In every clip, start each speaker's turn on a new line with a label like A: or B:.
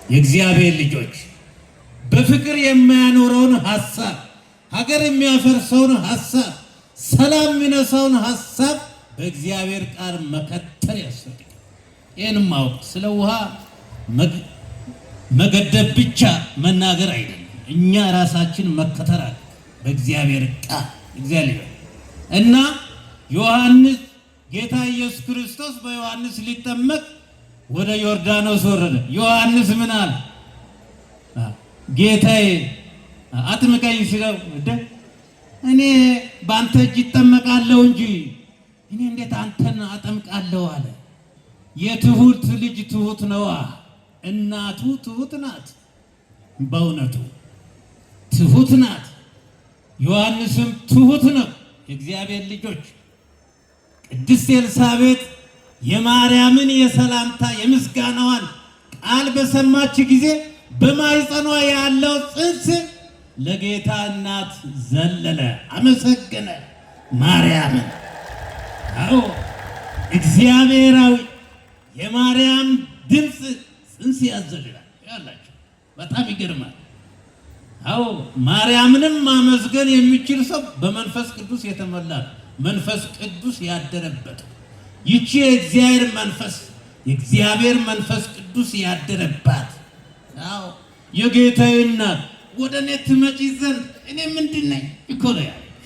A: የእግዚአብሔር ልጆች በፍቅር የማያኖረውን ሐሳብ ሀገር የሚያፈርሰውን ሐሳብ ሰላም የሚነሳውን ሐሳብ በእግዚአብሔር ቃል መከተል ያስፈልጋል። ይህንም ማወቅ ስለ ውሃ መገደብ ብቻ መናገር አይደለም። እኛ ራሳችን መከተል አለ በእግዚአብሔር ቃል እግዚአብሔር እና ዮሐንስ ጌታ ኢየሱስ ክርስቶስ በዮሐንስ ሊጠመቅ ወደ ዮርዳኖስ ወረደ። ዮሐንስ ምን አለ? ጌታዬ አጥምቀኝ ሲለው እኔ በአንተ እጅ እጠመቃለሁ እንጂ እኔ እንዴት አንተን አጠምቃለሁ አለ። የትሁት ልጅ ትሁት ነዋ፣ እናቱ ትሁት ናት፣ በእውነቱ ትሁት ናት። ዮሐንስም ትሁት ነው። የእግዚአብሔር ልጆች ቅድስት ኤልሳቤጥ የማርያምን የሰላምታ የምስጋናዋን ቃል በሰማች ጊዜ በማኅፀኗ ያለው ጽንስ ለጌታ እናት ዘለለ፣ አመሰገነ ማርያምን። አዎ እግዚአብሔራዊ የማርያም ድምፅ ጽንስ ያዘልላል ያላችሁ በጣም ይገርማል። አዎ ማርያምንም ማመስገን የሚችል ሰው በመንፈስ ቅዱስ የተሞላ መንፈስ ቅዱስ ያደረበት ይቺ የእግዚአብሔር መንፈስ ቅዱስ ያደረባት አዎ የጌታዬ እናት ወደ እኔ ትመጪ ዘንድ እኔ ምንድን ነኝ እኮ ነው ያለች።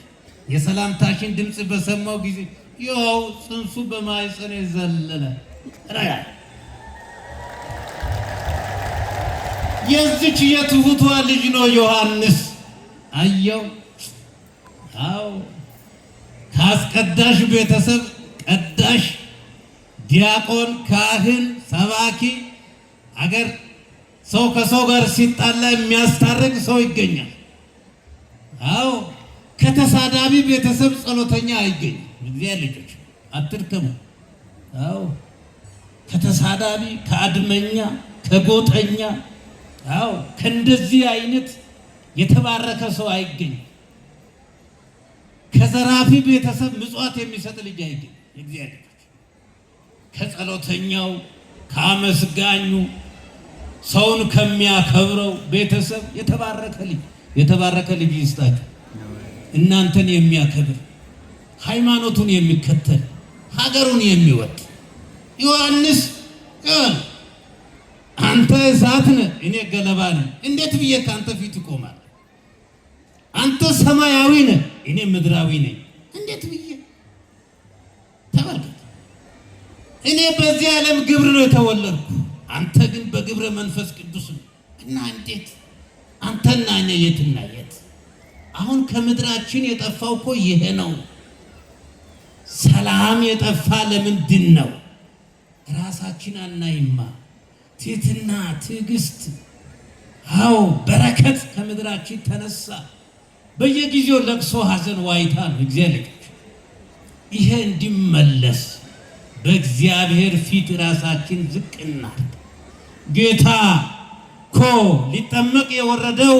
A: የሰላምታሽን ድምፅ በሰማው ጊዜ ይኸው ጽንሱ በማኅፀኔ ዘለለ። የዚች የትሁቷ ልጅ ነው ዮሐንስ። አየው አዎ ከአስቀዳሽ ቤተሰብ ቀዳሽ፣ ዲያቆን፣ ካህን፣ ሰባኪ አገር ሰው ከሰው ጋር ሲጣላ የሚያስታርቅ ሰው ይገኛል። አዎ ከተሳዳቢ ቤተሰብ ጸሎተኛ አይገኝም። እግዚአብሔር ልጆች አትድከሙ። አዎ ከተሳዳቢ፣ ከአድመኛ፣ ከጎጠኛ አዎ ከእንደዚህ አይነት የተባረከ ሰው አይገኝም። ከዘራፊ ቤተሰብ ምጽዋት የሚሰጥ ልጅ አይገኝም። እግዚአብሔር ልጆች ከጸሎተኛው፣ ከአመስጋኙ፣ ሰውን ከሚያከብረው ቤተሰብ የተባረከ ልጅ ይስጣችሁ። እናንተን የሚያከብር ሃይማኖቱን የሚከተል ሀገሩን የሚወድ ዮሐንስ አንተ እሳት ነህ፣ እኔ ገለባ ነኝ። እንዴት ብዬ ከአንተ ፊት እቆማለሁ? አንተ ሰማያዊ ነህ፣ እኔ ምድራዊ ነኝ። እንዴት ብዬ ተመልከት። እኔ በዚህ ዓለም ግብር ነው የተወለድኩ፣ አንተ ግን በግብረ መንፈስ ቅዱስ ነው። እና እንዴት አንተና እኔ የትና የት? አሁን ከምድራችን የጠፋው እኮ ይሄ ነው። ሰላም የጠፋ ለምንድን ነው? ራሳችን አናይማ። ትህትና፣ ትዕግስት፣ አዎ በረከት ከምድራችን ተነሳ። በየጊዜው ለቅሶ፣ ሐዘን፣ ዋይታ ነው። እግዚአብሔር ይሄ እንዲመለስ በእግዚአብሔር ፊት ራሳችን ዝቅ እናድርግ። ጌታ እኮ ሊጠመቅ የወረደው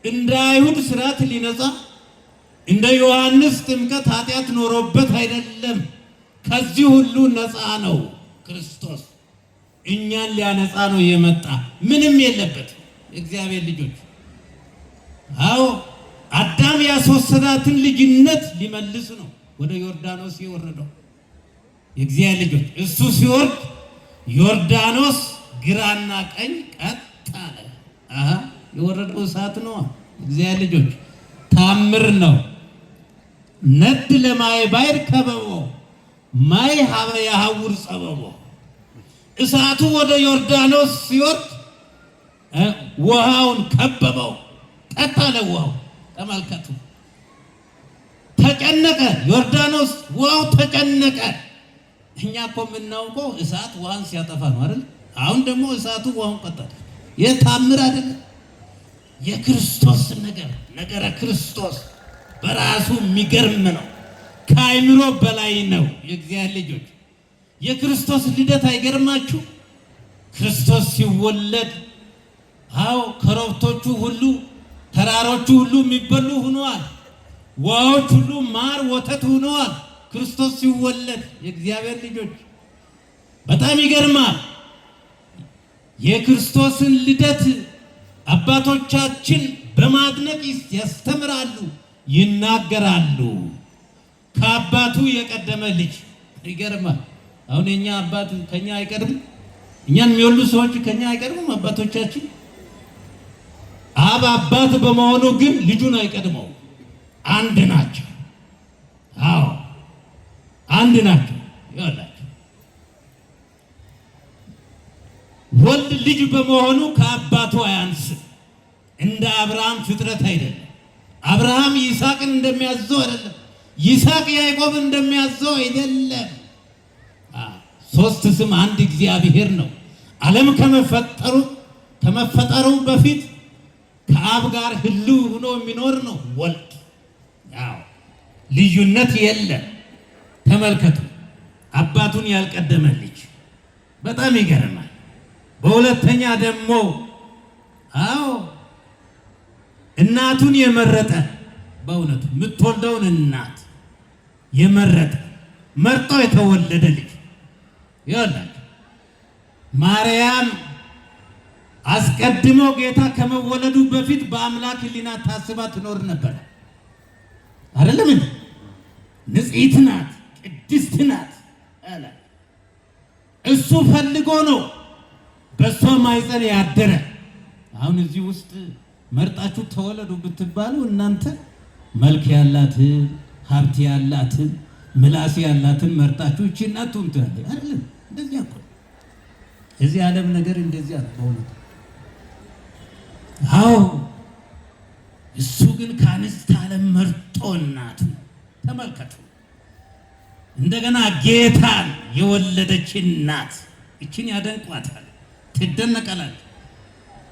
A: እንደ አይሁድ ስርዓት ሊነጻ እንደ ዮሐንስ ጥምቀት ኃጢአት ኖሮበት አይደለም። ከዚህ ሁሉ ነፃ ነው ክርስቶስ። እኛን ሊያነጻ ነው የመጣ። ምንም የለበት። እግዚአብሔር ልጆች አዎ አዳም ያስወሰዳትን ልጅነት ሊመልስ ነው ወደ ዮርዳኖስ የወረደው። የእግዚአብሔር ልጆች እሱ ሲወርድ ዮርዳኖስ ግራና ቀኝ ቀጥ አለ። የወረደው እሳት ነው። እግዚአብሔር ልጆች ታምር ነው። ነድ ለማይ ባይር ከበቦ ማይ ሀበ ያሐውር ጸበቦ። እሳቱ ወደ ዮርዳኖስ ሲወርድ ውሃውን ከበበው፣ ቀጥ አለ ውሃው። ተመልከቱ፣ ተጨነቀ ዮርዳኖስ፣ ውሃው ተጨነቀ። እኛ እኮ የምናውቀው እሳት ውሃን ሲያጠፋ ነው አይደል? አሁን ደግሞ እሳቱ ውሃውን ቀጠለ። የታምር አይደለም። የክርስቶስ ነገረ ክርስቶስ በራሱ የሚገርም ነው። ከአይምሮ በላይ ነው። የእግዚአብሔር ልጆች የክርስቶስ ልደት አይገርማችሁ? ክርስቶስ ሲወለድ አዎ ኮረብቶቹ ሁሉ ተራሮቹ ሁሉ የሚበሉ ሆነዋል። ውሃዎች ሁሉ ማር ወተት ሆነዋል። ክርስቶስ ሲወለድ የእግዚአብሔር ልጆች በጣም ይገርማል። የክርስቶስን ልደት አባቶቻችን በማድነቅ ያስተምራሉ፣ ይናገራሉ። ከአባቱ የቀደመ ልጅ ይገርማል። አሁን የኛ አባት ከኛ አይቀድም? እኛን የሚወሉ ሰዎች ከኛ አይቀድሙም? አባቶቻችን አባት በመሆኑ ግን ልጁን አይቀድመው። አንድ ናቸው። አዎ አንድ ናቸው። ይኸውላችሁ ወልድ ልጅ በመሆኑ ከአባቱ አያንስም። እንደ አብርሃም ፍጥረት አይደለም። አብርሃም ይስሐቅን እንደሚያዘው አይደለም። ይስሐቅ ያዕቆብን እንደሚያዘው አይደለም። ሶስት ስም አንድ እግዚአብሔር ነው። ዓለም ከመፈጠሩ በፊት ከአብ ጋር ህልው ሆኖ የሚኖር ነው ወልድ። ያው ልዩነት የለም። ተመልከቱ፣ አባቱን ያልቀደመ ልጅ በጣም ይገርማል። በሁለተኛ ደግሞ እናቱን የመረጠ በእውነቱ የምትወልደውን እናት የመረጠ መርጦ የተወለደ ልጅ ይወላል። ማርያም አስቀድሞ ጌታ ከመወለዱ በፊት በአምላክ ሕሊና ታስባ ትኖር ነበር አይደለም? ንጽሕት ናት፣ ቅድስት ናት አለ። እሱ ፈልጎ ነው በሷ ማይፀን ያደረ። አሁን እዚህ ውስጥ መርጣችሁ ተወለዱ ብትባሉ እናንተ መልክ ያላትን ሀብት ያላትን ምላስ ያላትን መርጣችሁ እቺ እናቱን ትላለች አይደለም? እንደዚህ እኮ እዚህ ዓለም ነገር እንደዚህ ነው በእውነት። አዎ እሱ ግን ከአንስት ዓለም መርጦ እናቱ ተመልከቱ። እንደገና ጌታን የወለደች እናት እቺን ያደንቋታል፣ ትደነቃለች።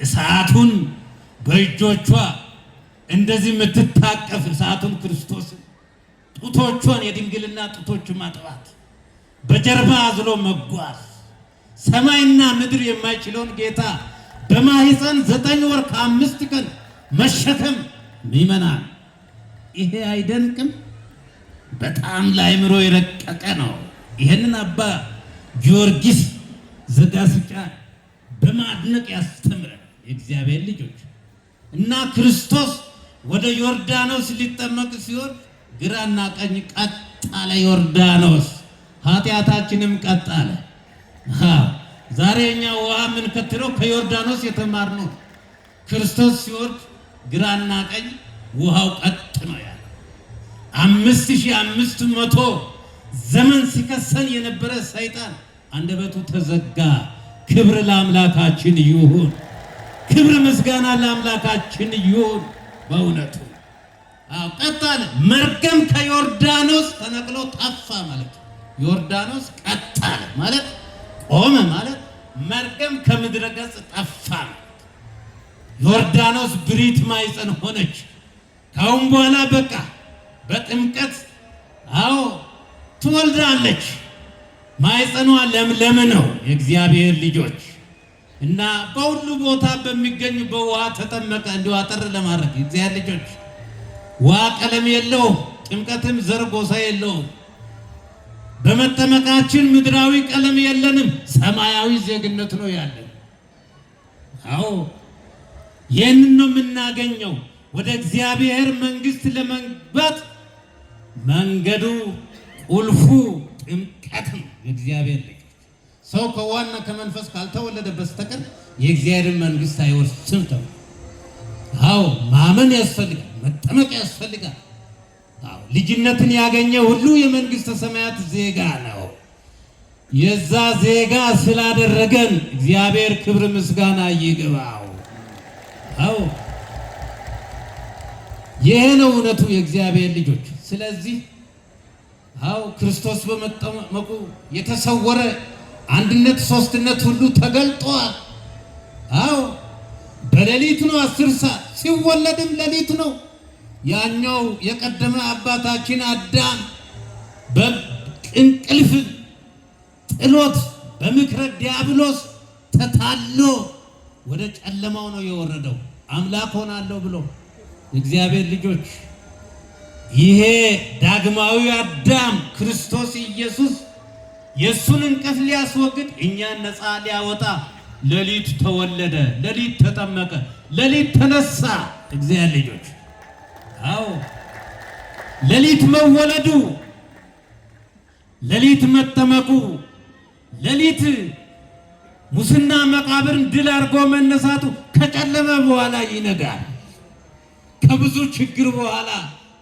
A: እሳቱን በእጆቿ እንደዚህ የምትታቀፍ እሳቱን ክርስቶስን ጡቶቿን የድንግልና ጡቶች ማጥባት፣ በጀርባ አዝሎ መጓዝ፣ ሰማይና ምድር የማይችለውን ጌታ በማህፀን 9 ወር ከ5 ቀን መሸከም ምእመናን፣ ይሄ አይደንቅም? በጣም ለአእምሮ የረቀቀ ነው። ይሄንን አባ ጊዮርጊስ ዘጋስጫ በማድነቅ ያስተምረን የእግዚአብሔር ልጆች። እና ክርስቶስ ወደ ዮርዳኖስ ሊጠመቅ ሲሆን ግራና ቀኝ ቀጥ አለ ዮርዳኖስ፣ ኃጢአታችንም ቀጥ አለ። ዛሬ እኛ ውሃ የምንከትለው ከዮርዳኖስ የተማርነው። ክርስቶስ ሲወርድ ግራና ቀኝ ውሃው ቀጥ ነው ያለ። 5500 ዘመን ሲከሰን የነበረ ሰይጣን አንደበቱ ተዘጋ። ክብር ለአምላካችን ይሁን፣ ክብር ምስጋና ለአምላካችን ይሁን። በእውነቱ ቀጥ አለ። መርገም ከዮርዳኖስ ተነቅሎ ጠፋ ማለት ነው። ዮርዳኖስ ቀጥ አለ ማለት ቆመ ማለት መርገም ከምድረ ገጽ ጠፋ ማለት። ዮርዳኖስ ብሪት ማይፀን ሆነች። ካሁን በኋላ በቃ በጥምቀት ትወልዳለች። ማይፀኗ ለምለም ነው የእግዚአብሔር ልጆች። እና በሁሉ ቦታ በሚገኙ በውሃ ተጠመቀ። እንዲሁ አጠር ለማድረግ የእግዚአብሔር ልጆች ውሃ ቀለም የለውም፣ ጥምቀትም ዘር ጎሳ የለውም። በመጠመቃችን ምድራዊ ቀለም የለንም፣ ሰማያዊ ዜግነት ነው ያለን። ይህንን ነው የምናገኘው። ወደ እግዚአብሔር መንግስት ለመግባት መንገዱ ቁልፉ ጥምቀት ነው። የእግዚአብሔር ልጅ ሰው ከዋና ከመንፈስ ካልተወለደ በስተቀር የእግዚአብሔር መንግስት አይወርስም ተብሎ ማመን ያስፈልጋል፣ መጠመቅ ያስፈልጋል። ልጅነትን ያገኘ ሁሉ የመንግስተ ሰማያት ዜጋ ነው። የዛ ዜጋ ስላደረገን እግዚአብሔር ክብር ምስጋና ይግባው። ይሄ ነው እውነቱ የእግዚአብሔር ልጆች። ስለዚህ ክርስቶስ በመጠመቁ የተሰወረ አንድነት ሶስትነት ሁሉ ተገልጧል። በሌሊት ነው 10 ሰዓት፣ ሲወለድም ሌሊት ነው። ያኛው የቀደመ አባታችን አዳም በእንቅልፍ ጥሎት በምክረ ዲያብሎስ ተታሎ ወደ ጨለማው ነው የወረደው አምላክ ሆናለሁ ብሎ። እግዚአብሔር ልጆች ይሄ ዳግማዊ አዳም ክርስቶስ ኢየሱስ የሱን እንቅልፍ ሊያስወግድ እኛን ነፃ ሊያወጣ ሌሊት ተወለደ፣ ሌሊት ተጠመቀ፣ ሌሊት ተነሳ። እግዚአብሔር ልጆች አዎ ሌሊት መወለዱ፣ ሌሊት መጠመቁ፣ ሌሊት ሙስና መቃብርን ድል አድርጎ መነሳቱ ከጨለመ በኋላ ይነጋል። ከብዙ ችግር በኋላ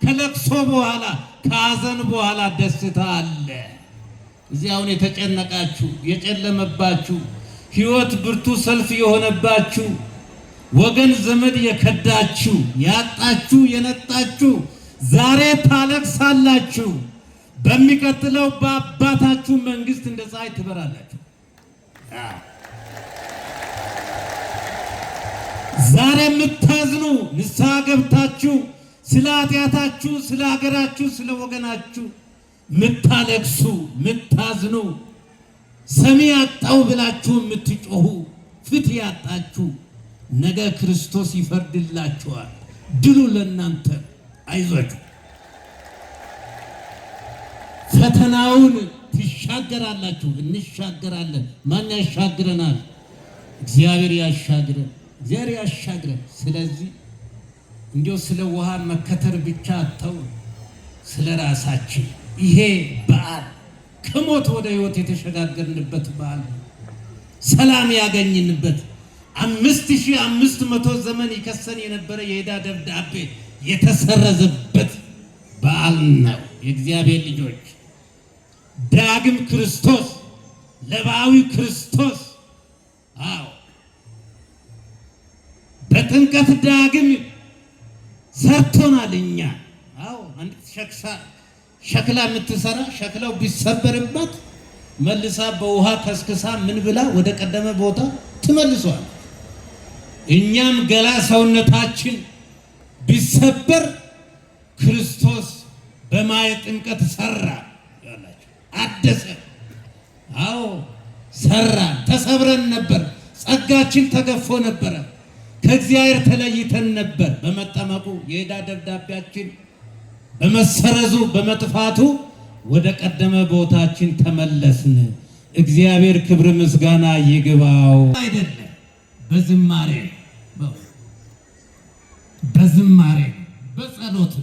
A: ከለቅሶ በኋላ ከሐዘን በኋላ ደስታ አለ። እዚያውን የተጨነቃችሁ የጨለመባችሁ ሕይወት ብርቱ ሰልፍ የሆነባችሁ ወገን ዘመድ የከዳችሁ ያጣችሁ የነጣችሁ ዛሬ ታለቅሳላችሁ። በሚቀጥለው በአባታችሁ መንግስት እንደ ፀሐይ ትበራላችሁ። ዛሬ የምታዝኑ ንስሐ ገብታችሁ ስለ ኃጢአታችሁ፣ ስለ ሀገራችሁ፣ ስለ ወገናችሁ ምታለቅሱ ምታዝኑ ሰሚ ያጣው ብላችሁ የምትጮሁ ፍትህ ያጣችሁ ነገ ክርስቶስ ይፈርድላችኋል። ድሉ ለእናንተ። አይዟችሁ፣ ፈተናውን ትሻገራላችሁ። እንሻገራለን። ማን ያሻግረናል? እግዚአብሔር ያሻግረን። እግዚአብሔር ያሻግረን። ስለዚህ እንዲያው ስለ ውሃ መከተር ብቻ አተው ስለ ራሳችን ይሄ በዓል ከሞት ወደ ሕይወት የተሸጋገርንበት በዓል ሰላም ያገኝንበት 5500 ዘመን ይከሰን የነበረ የዕዳ ደብዳቤ የተሰረዘበት በዓል ነው። የእግዚአብሔር ልጆች ዳግም ክርስቶስ ለባዊ ክርስቶስ አዎ በጥምቀት ዳግም ሰርቶናል። እኛ አዎ አንድ ሸክላ የምትሰራ ሸክላው ቢሰበርበት መልሳ በውሃ ከስክሳ ምን ብላ ወደ ቀደመ ቦታ ትመልሷል። እኛም ገላ ሰውነታችን ቢሰበር ክርስቶስ በማየ ጥምቀት ሰራ ያላችሁ አደሰ። አዎ ሰራ። ተሰብረን ነበር፣ ጸጋችን ተገፎ ነበረ፣ ከእግዚአብሔር ተለይተን ነበር። በመጠመቁ የዕዳ ደብዳቤያችን በመሰረዙ በመጥፋቱ ወደ ቀደመ ቦታችን ተመለስን። እግዚአብሔር ክብር ምስጋና ይግባው። አይደለም በዝማሬ በጸሎት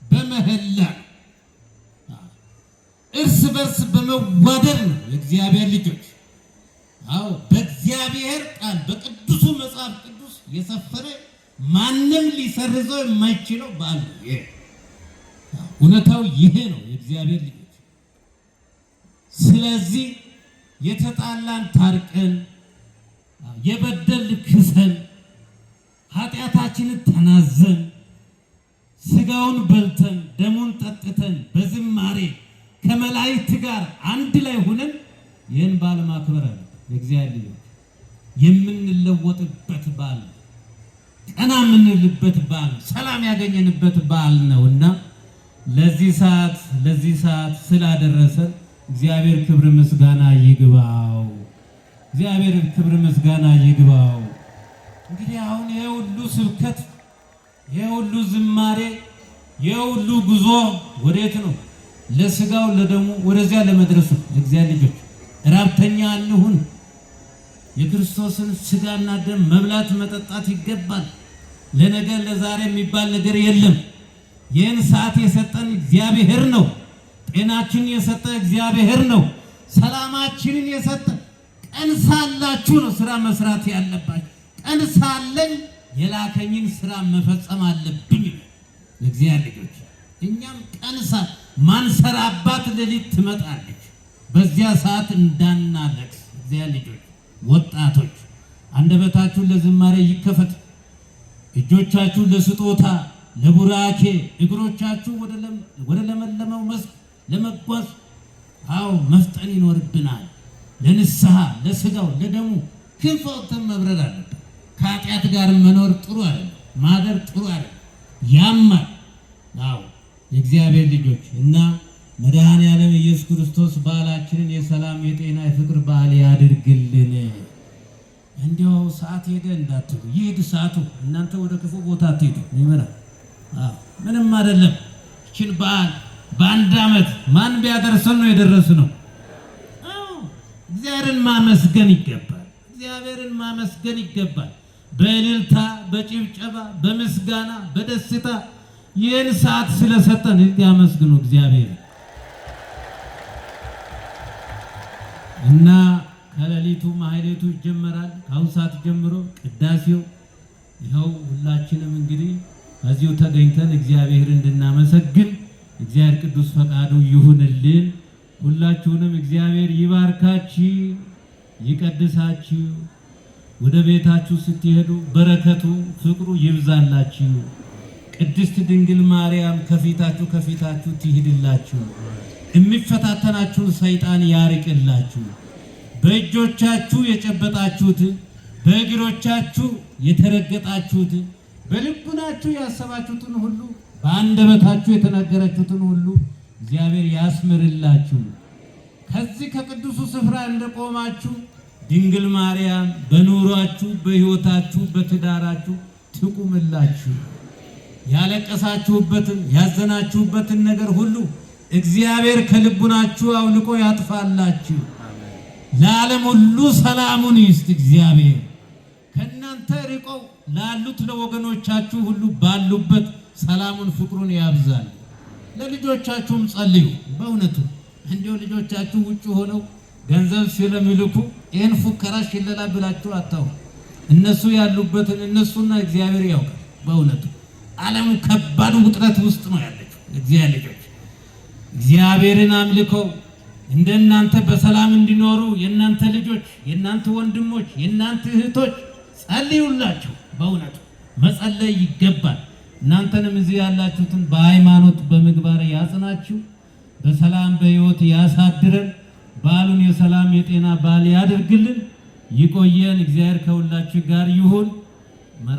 A: በመሐላ እርስ በርስ በመዋደድ ነው የእግዚአብሔር ልጆች። አዎ በእግዚአብሔር ቃል በቅዱሱ መጽሐፍ ቅዱስ የሰፈረ ማንም ሊሰርዘው የማይችለው በዓል ነው። እውነታው ይሄ ነው የእግዚአብሔር ልጆች። ስለዚህ የተጣላን ታርቀን የበደል ክሰን ኃጢአታችንን ተናዘን ስጋውን በልተን ደሙን ጠጥተን በዝማሬ ከመላእክት ጋር አንድ ላይ ሆነን ይህን በዓል ማክበር አለ። የእግዚአብሔር ልጆች የምንለወጥበት በዓል፣ ቀና የምንልበት በዓል፣ ሰላም ያገኘንበት በዓል ነውና ለዚህ ሰዓት ስላደረሰን እግዚአብሔር ክብር ምስጋና ይግባው። እግዚአብሔር ክብር ምስጋና ይግባው። እንግዲህ አሁን ይሄ ሁሉ ስብከት፣ ይሄ ሁሉ ዝማሬ፣ ይሄ ሁሉ ጉዞ ወዴት ነው? ለስጋው ለደሙ ወደዚያ ለመድረስ ነው። እግዚአብሔር ልጆች ራብተኛ አንሁን። የክርስቶስን ስጋና ደም መብላት መጠጣት ይገባል። ለነገ ለዛሬ የሚባል ነገር የለም። ይህን ሰዓት የሰጠን እግዚአብሔር ነው። ጤናችንን የሰጠ እግዚአብሔር ነው። ሰላማችንን የሰጠ ቀን ሳላችሁ ነው ስራ መስራት ያለባችሁ። ቀን ሳለኝ የላከኝን ስራ መፈጸም አለብኝ ለእግዚአብሔር ልጆች። እኛም ቀን ማንሰራባት ሌሊት ትመጣለች። በዚያ ሰዓት እንዳናለቅስ እግዚአብሔር ልጆች፣ ወጣቶች አንደበታችሁ ለዝማሬ ይከፈት፣ እጆቻችሁ ለስጦታ ለቡራኬ፣ እግሮቻችሁ ወደ ለመለመው መስክ ለመጓዝ አዎ መፍጠን ይኖርብናል። ለንስሐ ለስጋው ለደሙ ክንፍ አውጥተን መብረር አለብን። ከኃጢአት ጋር መኖር ጥሩ አይደለም፣ ማደር ጥሩ አይደለም፣ ያማል። አዎ የእግዚአብሔር ልጆች እና መድኃኔዓለም ኢየሱስ ክርስቶስ በዓላችንን የሰላም የጤና የፍቅር በዓል ያድርግልን። እንዲያው ሰዓት ሄደ እንዳትሉ፣ ይሄድ ሰዓቱ። እናንተ ወደ ክፉ ቦታ አትሄዱ። ይመራል። ምንም አይደለም። እችን በዓል በአንድ ዓመት ማን ቢያደርሰን ነው የደረስነው? እግዚአብሔርን ማመስገን ይገባል። እግዚአብሔርን ማመስገን ይገባል። በእልልታ በጭብጨባ በምስጋና በደስታ ይህን ሰዓት ስለሰጠን ያመስግኑ እግዚአብሔር። እና ከሌሊቱ ማህሌቱ ይጀመራል። ከአሁን ሰዓት ጀምሮ ቅዳሴው ይኸው ሁላችንም እንግዲህ በዚሁ ተገኝተን እግዚአብሔር እንድናመሰግን እግዚአብሔር ቅዱስ ፈቃዱ ይሁንልን። ሁላችሁንም እግዚአብሔር ይባርካችሁ ይቀድሳችሁ። ወደ ቤታችሁ ስትሄዱ በረከቱ ፍቅሩ ይብዛላችሁ። ቅድስት ድንግል ማርያም ከፊታችሁ ትሂድላችሁ። የሚፈታተናችሁን ሰይጣን ያርቅላችሁ። በእጆቻችሁ የጨበጣችሁት በእግሮቻችሁ የተረገጣችሁት በልቡናችሁ ያሰባችሁትን ሁሉ በአንደበታችሁ የተናገራችሁትን ሁሉ እግዚአብሔር ያስምርላችሁ። ከዚህ ከቅዱሱ ስፍራ እንደቆማችሁ ድንግል ማርያም በኑሯችሁ በሕይወታችሁ በትዳራችሁ ትቁምላችሁ። ያለቀሳችሁበትን ያዘናችሁበትን ነገር ሁሉ እግዚአብሔር ከልቡናችሁ አውልቆ ያጥፋላችሁ። ለዓለም ሁሉ ሰላሙን ይስጥ እግዚአብሔር። ከእናንተ ርቀው ላሉት ለወገኖቻችሁ ሁሉ ባሉበት ሰላሙን ፍቅሩን ያብዛል። ለልጆቻችሁም ጸልዩ። በእውነቱ እንዲሁ ልጆቻችሁ ውጭ ሆነው ገንዘብ ስለሚልኩ ይህን ፉከራ ሽለላ ብላችሁ አታው። እነሱ ያሉበትን እነሱና እግዚአብሔር ያውቃል። በእውነቱ ዓለሙ ከባድ ውጥረት ውስጥ ነው ያለችው። እግዚአብሔር ልጆች እግዚአብሔርን አምልከው እንደናንተ በሰላም እንዲኖሩ የናንተ ልጆች፣ የናንተ ወንድሞች፣ የናንተ እህቶች ጸልዩላችሁ። በእውነቱ መጸለይ ይገባል። እናንተንም እዚህ ያላችሁትን በሃይማኖት በምግባር ያጽናችሁ፣ በሰላም በሕይወት ያሳድረን። በዓሉን የሰላም የጤና በዓል ያድርግልን። ይቆየን። እግዚአብሔር ከሁላችሁ ጋር ይሁን።